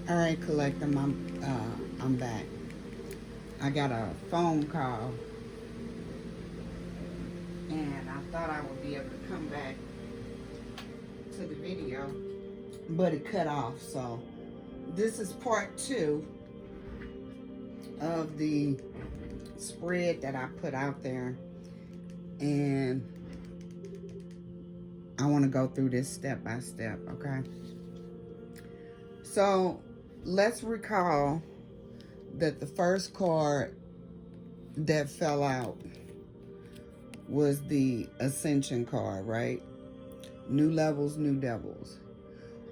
All right, collective, I'm back. I got a phone call, and I thought I would be able to come back to the video, but it cut off. So this is part 2 of the spread that I put out there, and I want to go through this step by step. Okay. So let's recall that the first card that fell out was the Ascension card, right? New levels, new devils.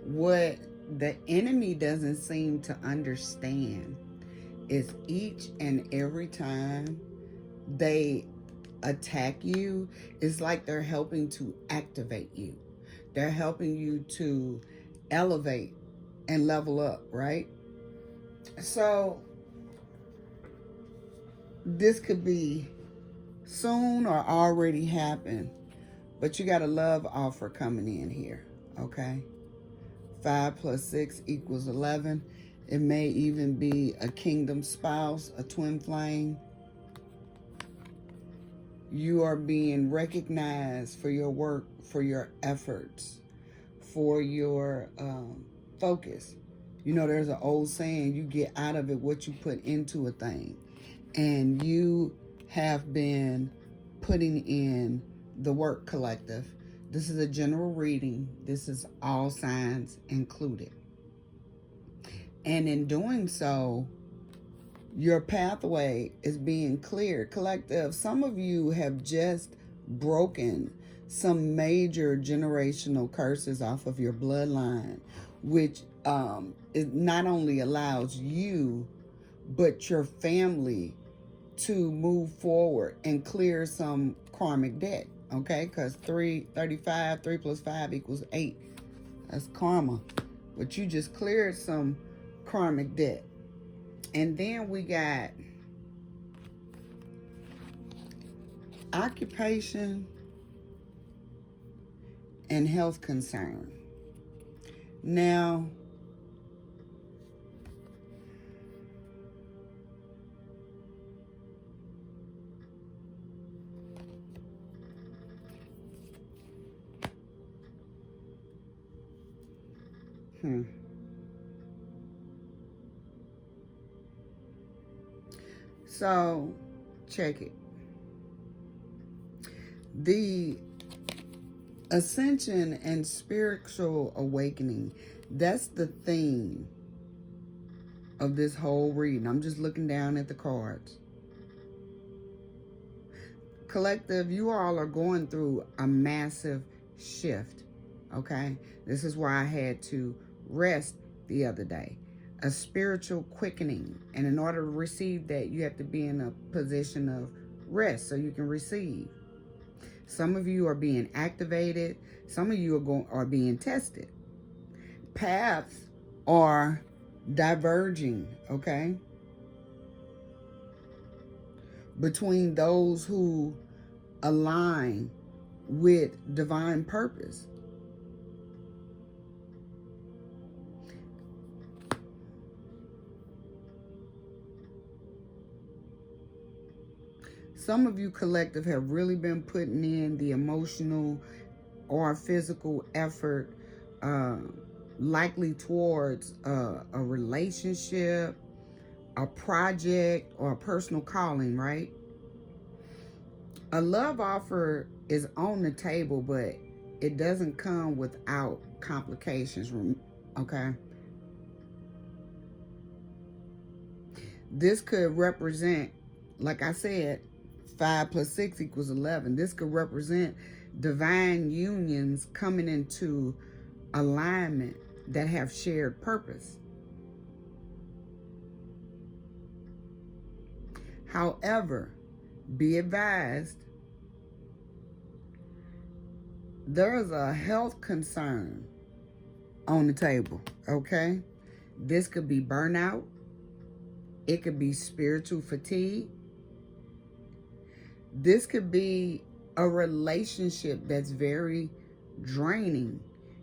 What the enemy doesn't seem to understand is each and every time they attack you, it's like they're helping to activate you. They're helping you to elevate and level up, right? So this could be soon or already happened, but you got a love offer coming in here, okay? 5 plus 6 equals 11. It may even be a kingdom spouse, a twin flame. You are being recognized for your work, for your efforts, for your focus. You know, there's an old saying, you get out of it what you put into a thing. And you have been putting in the work, collective. This is a general reading. This is all signs included. And in doing so, your pathway is being cleared. Collective, some of you have just broken some major generational curses off of your bloodline, which it not only allows you, but your family to move forward and clear some karmic debt, okay? Because 3 plus 5 equals 8. That's karma. But you just cleared some karmic debt. And then we got occupation and health concern. Now, So, check it. The ascension and spiritual awakening, that's the theme of this whole reading. I'm just looking down at the cards. Collective, you all are going through a massive shift, okay? This is why I had to rest the other day. A spiritual quickening. And in order to receive that, you have to be in a position of rest so you can receive. Some of you are being activated. Some of you are being tested. Paths are diverging, okay? Between those who align with divine purpose. Some of you, collective, have really been putting in the emotional or physical effort, likely towards a relationship, a project, or a personal calling, right? A love offer is on the table, but it doesn't come without complications, okay? This could represent, like I said, 5 plus 6 equals 11. This could represent divine unions coming into alignment that have shared purpose. However, be advised, there's a health concern on the table, okay? This could be burnout. It could be spiritual fatigue. This could be a relationship that's very draining.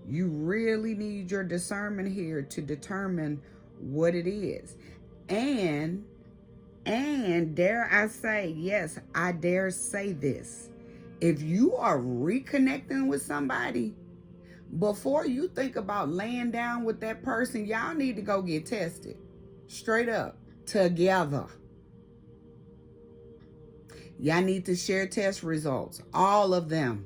You really need your discernment here to determine what it is. And dare I say, yes, I dare say this. If you are reconnecting with somebody, before you think about laying down with that person, y'all need to go get tested. Straight up. Together. Y'all need to share test results. All of them.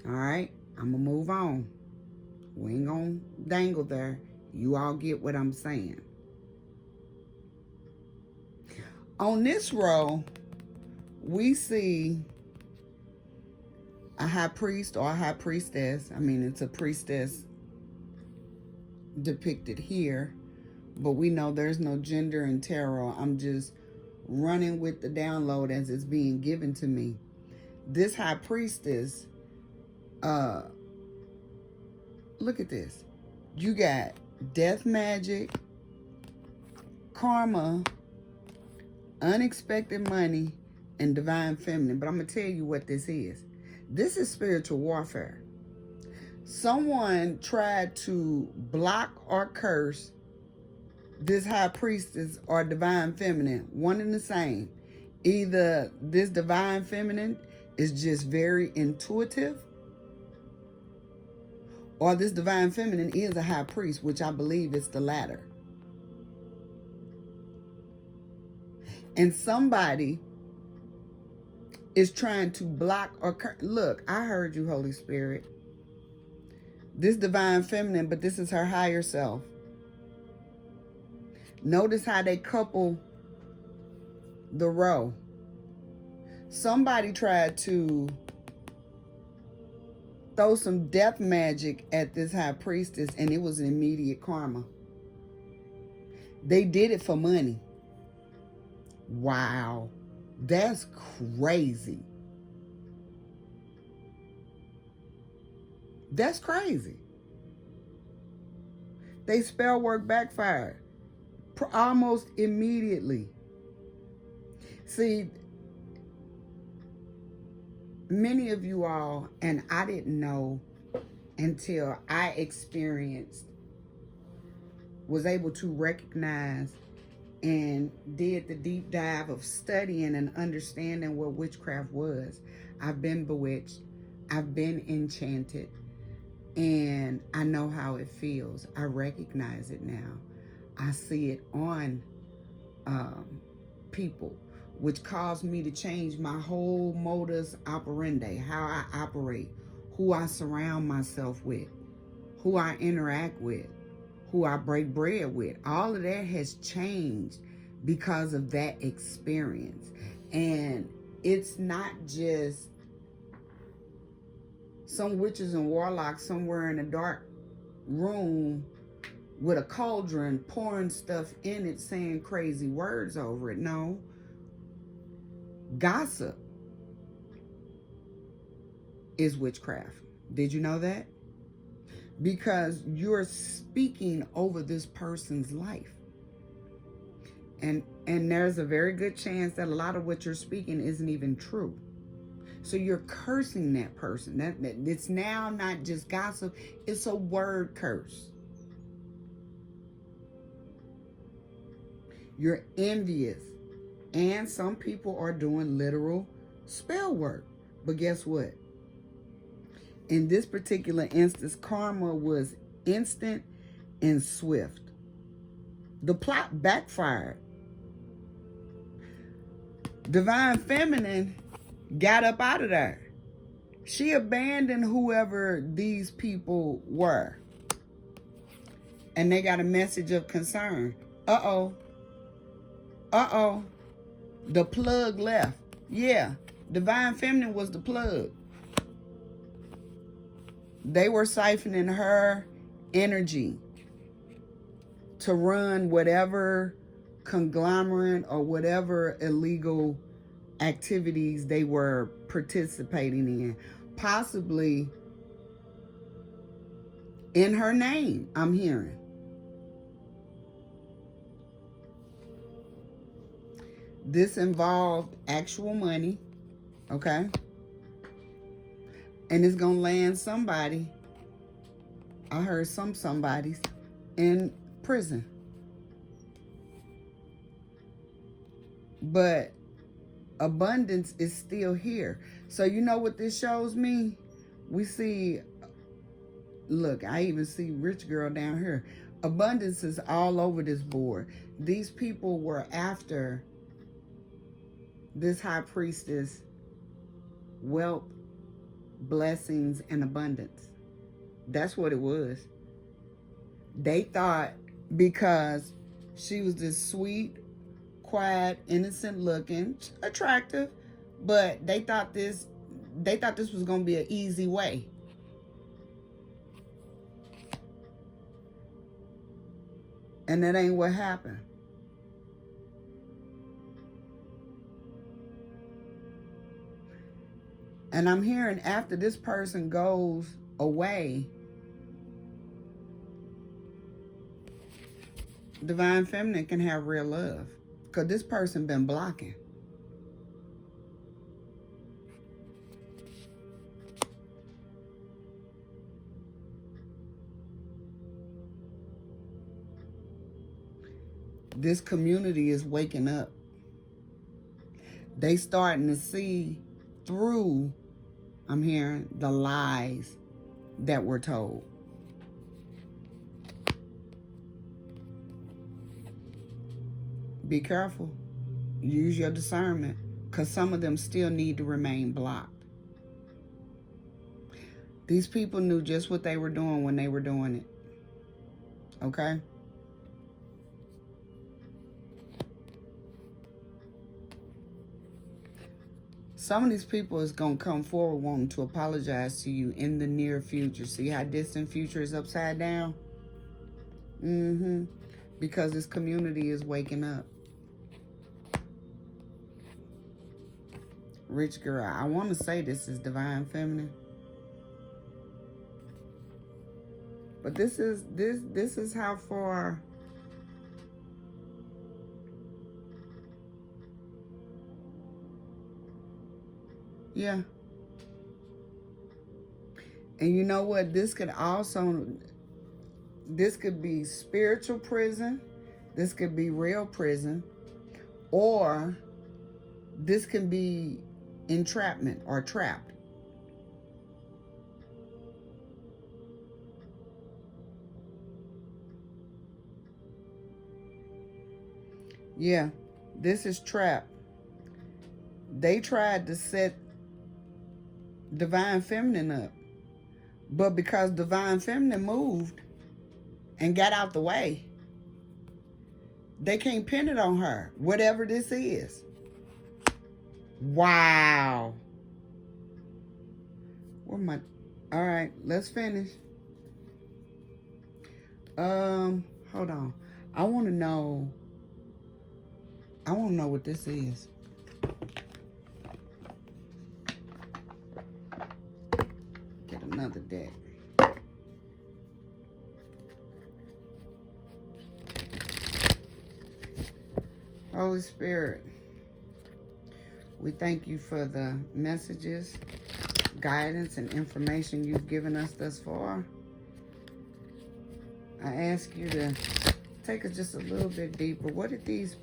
All right? I'm going to move on. We ain't going to dangle there. You all get what I'm saying. On this row, we see a high priest or a high priestess. I mean, it's a priestess depicted here, but we know there's no gender in tarot. I'm just running with the download as it's being given to me. This high priestess, look at this. You got death magic, karma, unexpected money, and divine feminine. But I'm going to tell you what this is. This is spiritual warfare. Someone tried to block or curse this high priestess or divine feminine, one and the same. Either this divine feminine is just very intuitive, or this divine feminine is a high priest, which I believe is the latter. And somebody is trying to block or look, I heard you, Holy Spirit. This divine feminine, but this is her higher self. Notice how they couple the row. Somebody tried to throw some death magic at this high priestess, and it was an immediate karma. They did it for money. Wow. That's crazy. That's crazy. They spell work backfired almost immediately. See, many of you all, and I didn't know until I experienced, was able to recognize and did the deep dive of studying and understanding what witchcraft was. I've been bewitched. I've been enchanted. And I know how it feels. I recognize it now. I see it on people, which caused me to change my whole modus operandi, how I operate, who I surround myself with, who I interact with, who I break bread with. All of that has changed because of that experience. And it's not just some witches and warlocks somewhere in a dark room with a cauldron pouring stuff in it, saying crazy words over it. No. Gossip is witchcraft. Did you know that? Because you're speaking over this person's life. And there's a very good chance that a lot of what you're speaking isn't even true. So you're cursing that person. That it's now not just gossip, it's a word curse. You're envious. And some people are doing literal spell work. But guess what? In this particular instance, karma was instant and swift. The plot backfired. Divine feminine got up out of there. She abandoned whoever these people were. And they got a message of concern. Uh-oh. Uh-oh. The plug left. Yeah. Divine feminine was the plug. They were siphoning her energy to run whatever conglomerate or whatever illegal activities they were participating in. Possibly in her name, I'm hearing. This involved actual money, okay? And it's going to land somebody I heard somebody's in prison. But abundance is still here. So you know what this shows me? We see, look, I even see rich girl down here. Abundance is all over this board. These people were after this high priestess wealth, blessings, and abundance. That's what it was. They thought because she was this sweet, quiet, innocent looking, attractive, but they thought this was gonna be an easy way. And that ain't what happened. And I'm hearing after this person goes away, divine feminine can have real love. Because this person been blocking. This community is waking up. They starting to see through, I'm hearing, the lies that were told. Be careful. Use your discernment, because some of them still need to remain blocked. These people knew just what they were doing when they were doing it. Okay? Some of these people is going to come forward wanting to apologize to you in the near future. See how distant future is upside down? Because this community is waking up. Rich girl, I want to say this is divine feminine. But this is how far yeah. And you know what? This could be spiritual prison. This could be real prison. Or this can be entrapment or trapped. Yeah, this is trapped. They tried to set divine feminine up. But because divine feminine moved and got out the way, they can't pin it on her, whatever this is. Wow. Where my... All right, let's finish. Hold on. I want to know what this is. Get another deck. Holy Spirit, we thank you for the messages, guidance, and information you've given us thus far. I ask you to take us just a little bit deeper. What did these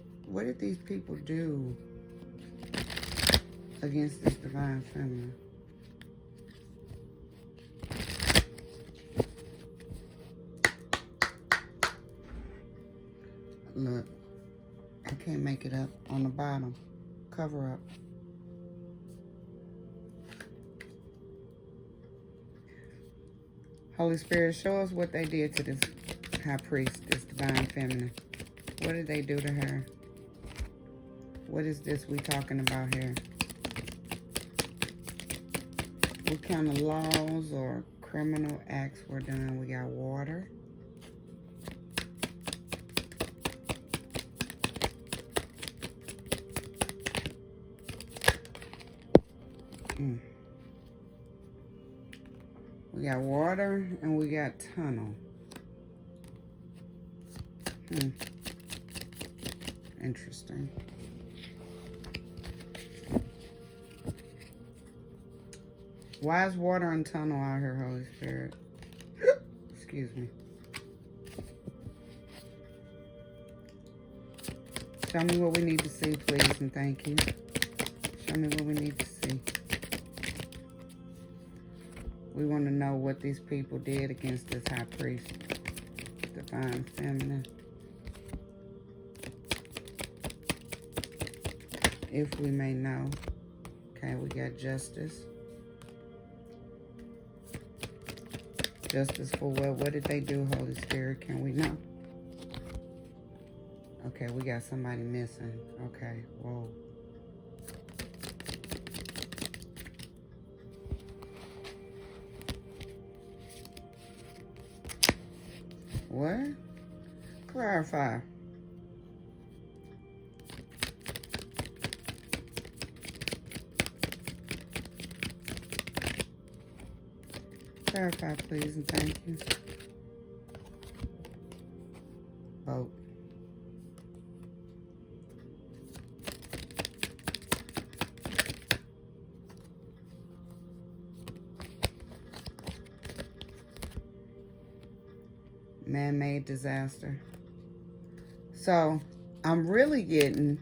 people do against this divine feminine? Look, I can't make it up on the bottom. Cover up. Holy Spirit, show us what they did to this high priest, this divine feminine. What did they do to her? What is this we talking about here? What kind of laws or criminal acts were done? We got water. We got water and we got tunnel. Interesting. Why is water and tunnel out here, Holy Spirit? Excuse me. Show me what we need to see, please, and thank you. Show me what we need to see. We want to know what these people did against this high priest. Divine feminine. If we may know. Okay, we got justice. Justice for what? What did they do, Holy Spirit? Can we know? Okay, we got somebody missing. Okay, whoa. What? Clarify. Clarify, please, and thank you. Vote. Man-made disaster. So, I'm really getting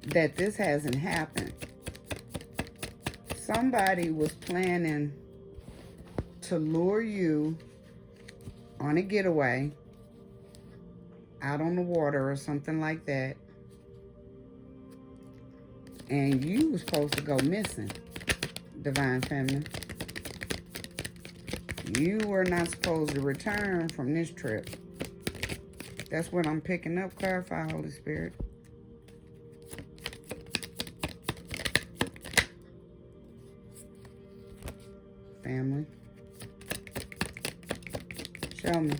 that this hasn't happened. Somebody was planning to lure you on a getaway out on the water or something like that, and you were supposed to go missing, Divine Feminine. You were not supposed to return from this trip. That's what I'm picking up. Clarify, Holy Spirit. Family. Show me.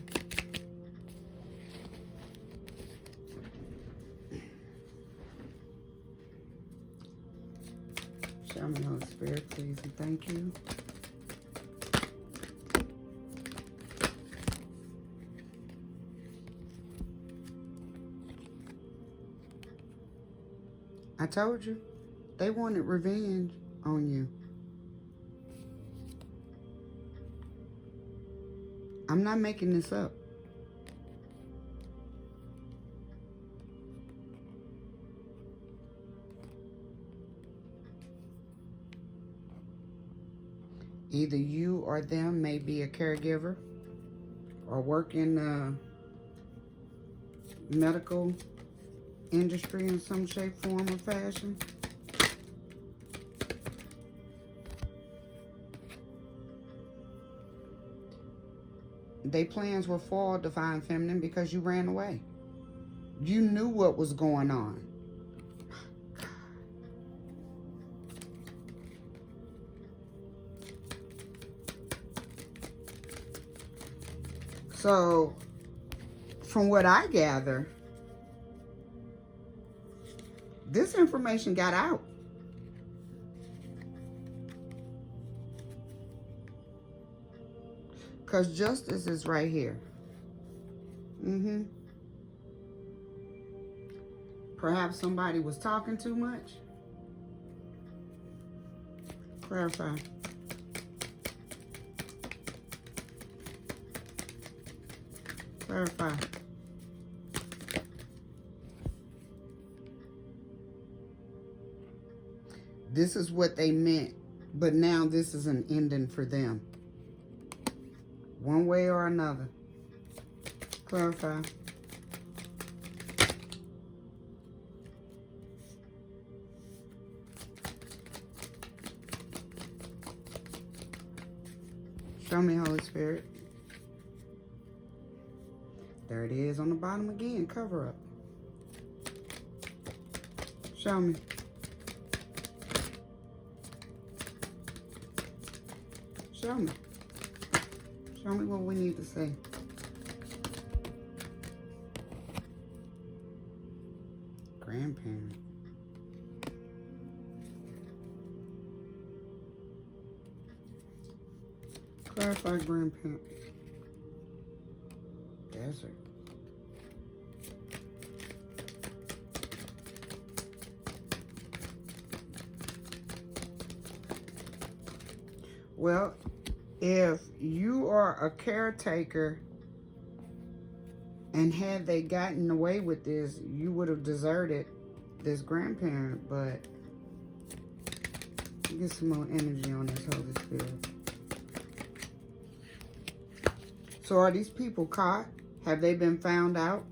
Show me, Holy Spirit, please, and thank you. I told you, they wanted revenge on you. I'm not making this up. Either you or them may be a caregiver or work in the medical industry in some shape, form, or fashion. Their plans were foiled, Divine Feminine, because you ran away. You knew what was going on. So, from what I gather, this information got out. Because justice is right here. Perhaps somebody was talking too much. Clarify. Clarify. This is what they meant, but now this is an ending for them. One way or another. Clarify. Show me, Holy Spirit. There it is on the bottom again. Cover up. Show me. Show me. Show me what we need to say. Grandparent. Clarify, grandparent. Desert. Well, If you are a caretaker and had they gotten away with this, you would have deserted this grandparent. But get some more energy on this Holy Spirit. So are these people caught? Have they been found out?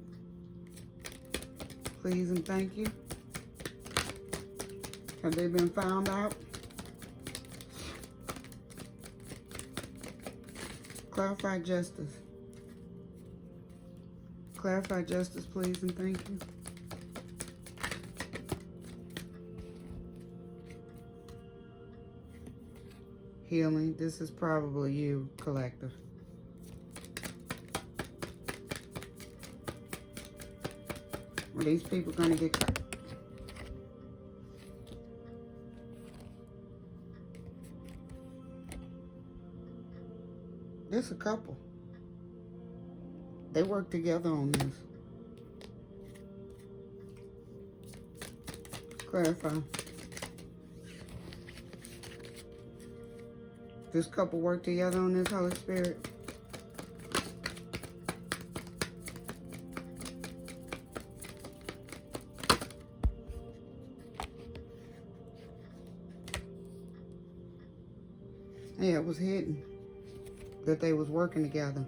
Please and thank you. Have they been found out? Clarify justice. Clarify justice, please and thank you. Healing. This is probably you, collective. Are these people going to get caught? There's a couple. They work together on this. Clarify. This couple work together on this, Holy Spirit. Yeah, it was hidden that they was working together.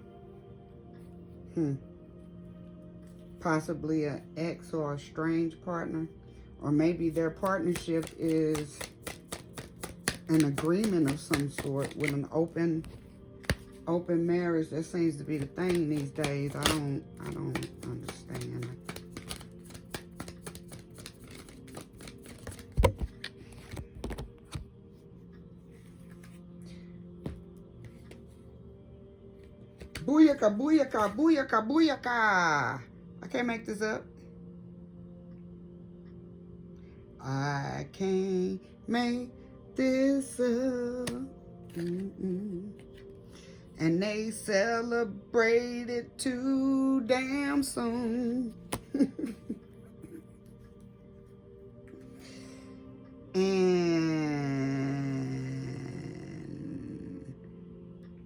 Possibly an ex or a strange partner. Or maybe their partnership is an agreement of some sort with an open marriage. That seems to be the thing these days. I don't understand. Booyaka, booyaka, booyaka, booyaka. I can't make this up. I can't make this up. And they celebrated too damn soon. And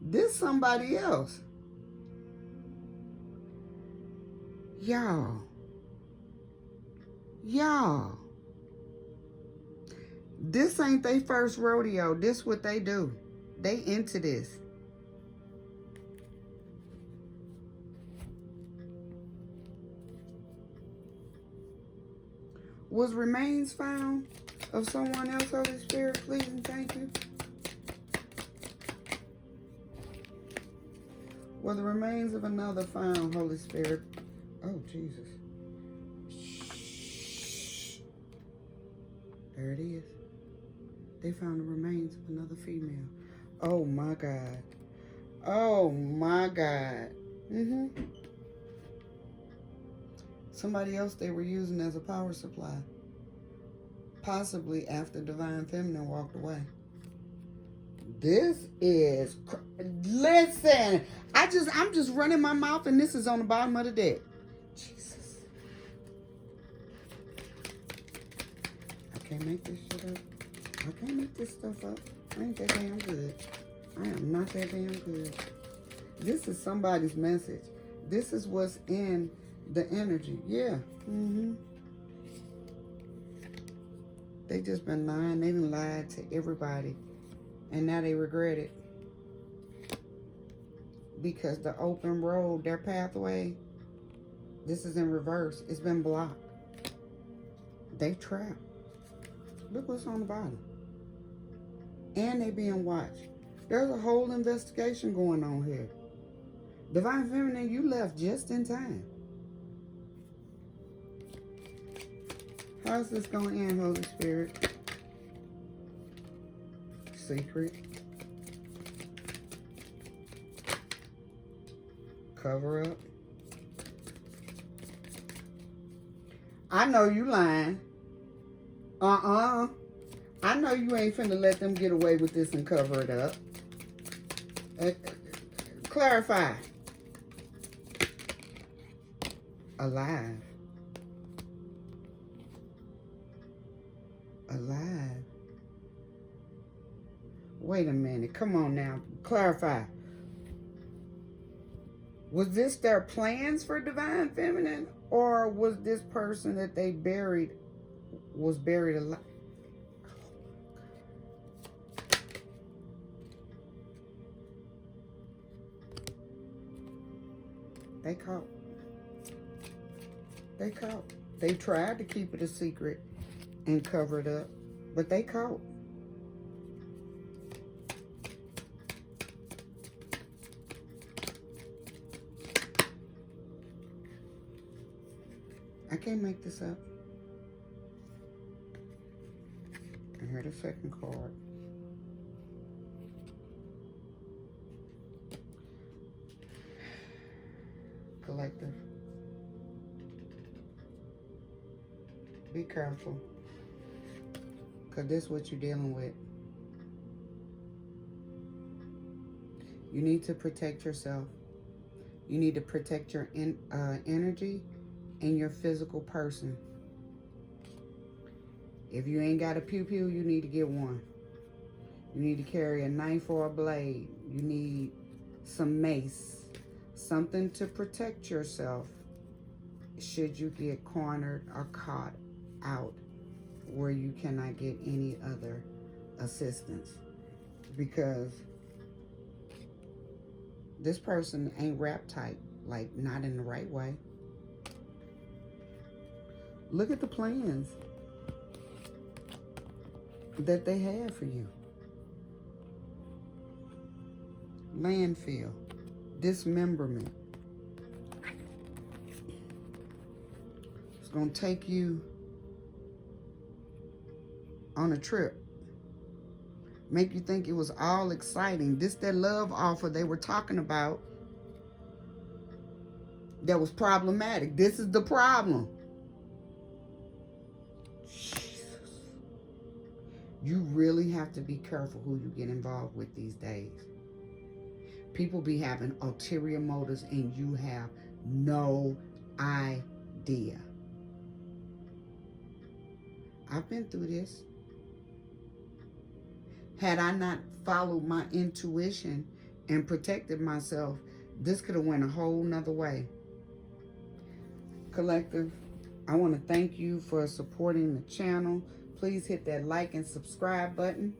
this somebody else. Y'all, this ain't their first rodeo. This what they do. They into this. Was remains found of someone else, Holy Spirit, please and thank you? Were the remains of another found, Holy Spirit? Oh, Jesus. Shh. There it is. They found the remains of another female. Oh, my God. Oh, my God. Somebody else they were using as a power supply. Possibly after Divine Feminine walked away. This is... Listen. I'm just running my mouth and this is on the bottom of the deck. Jesus. I can't make this shit up. I can't make this stuff up. I ain't that damn good. I am not that damn good. This is somebody's message. This is what's in the energy. Yeah. They just been lying. They done lied to everybody. And now they regret it. Because the open road, their pathway, this is in reverse. It's been blocked. They trapped. Look what's on the bottom. And they being watched. There's a whole investigation going on here. Divine Feminine, you left just in time. How's this going to end, Holy Spirit? Secret. Cover up. I know you lying. I know you ain't finna let them get away with this and cover it up. Clarify. Alive. Alive. Wait a minute. Come on now. Clarify. Was this their plans for divine feminine, or was this person that they buried was buried alive? They caught. They caught. They tried to keep it a secret and cover it up, but they caught. I can't make this up. And here's the second card. Collective. Be careful. Because this is what you're dealing with. You need to protect yourself. You need to protect your energy and your physical person. If you ain't got a pew-pew, you need to get one. You need to carry a knife or a blade. You need some mace. Something to protect yourself should you get cornered or caught out where you cannot get any other assistance. Because this person ain't rap tight, like not in the right way. Look at the plans that they have for you. Landfill, dismemberment. It's going to take you on a trip. Make you think it was all exciting. This that love offer they were talking about that was problematic. This is the problem. You really have to be careful who you get involved with these days. People be having ulterior motives and you have no idea. I've been through this. Had I not followed my intuition and protected myself, this could have went a whole nother way. Collective, I want to thank you for supporting the channel. Please hit that like and subscribe button.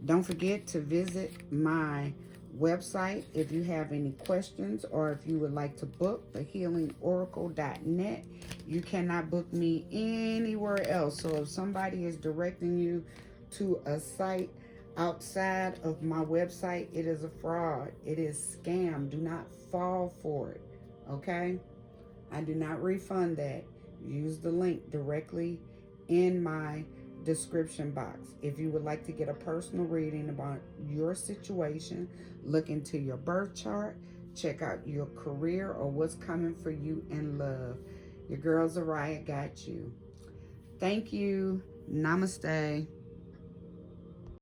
Don't forget to visit my website if you have any questions or if you would like to book thehealingoracle.net. You cannot book me anywhere else. So if somebody is directing you to a site outside of my website, it is a fraud. It is scam. Do not fall for it. Okay? I do not refund that. Use the link directly in my description box. If you would like to get a personal reading about your situation, look into your birth chart, check out your career or what's coming for you in love. Your girl Zariah got you. Thank you. Namaste.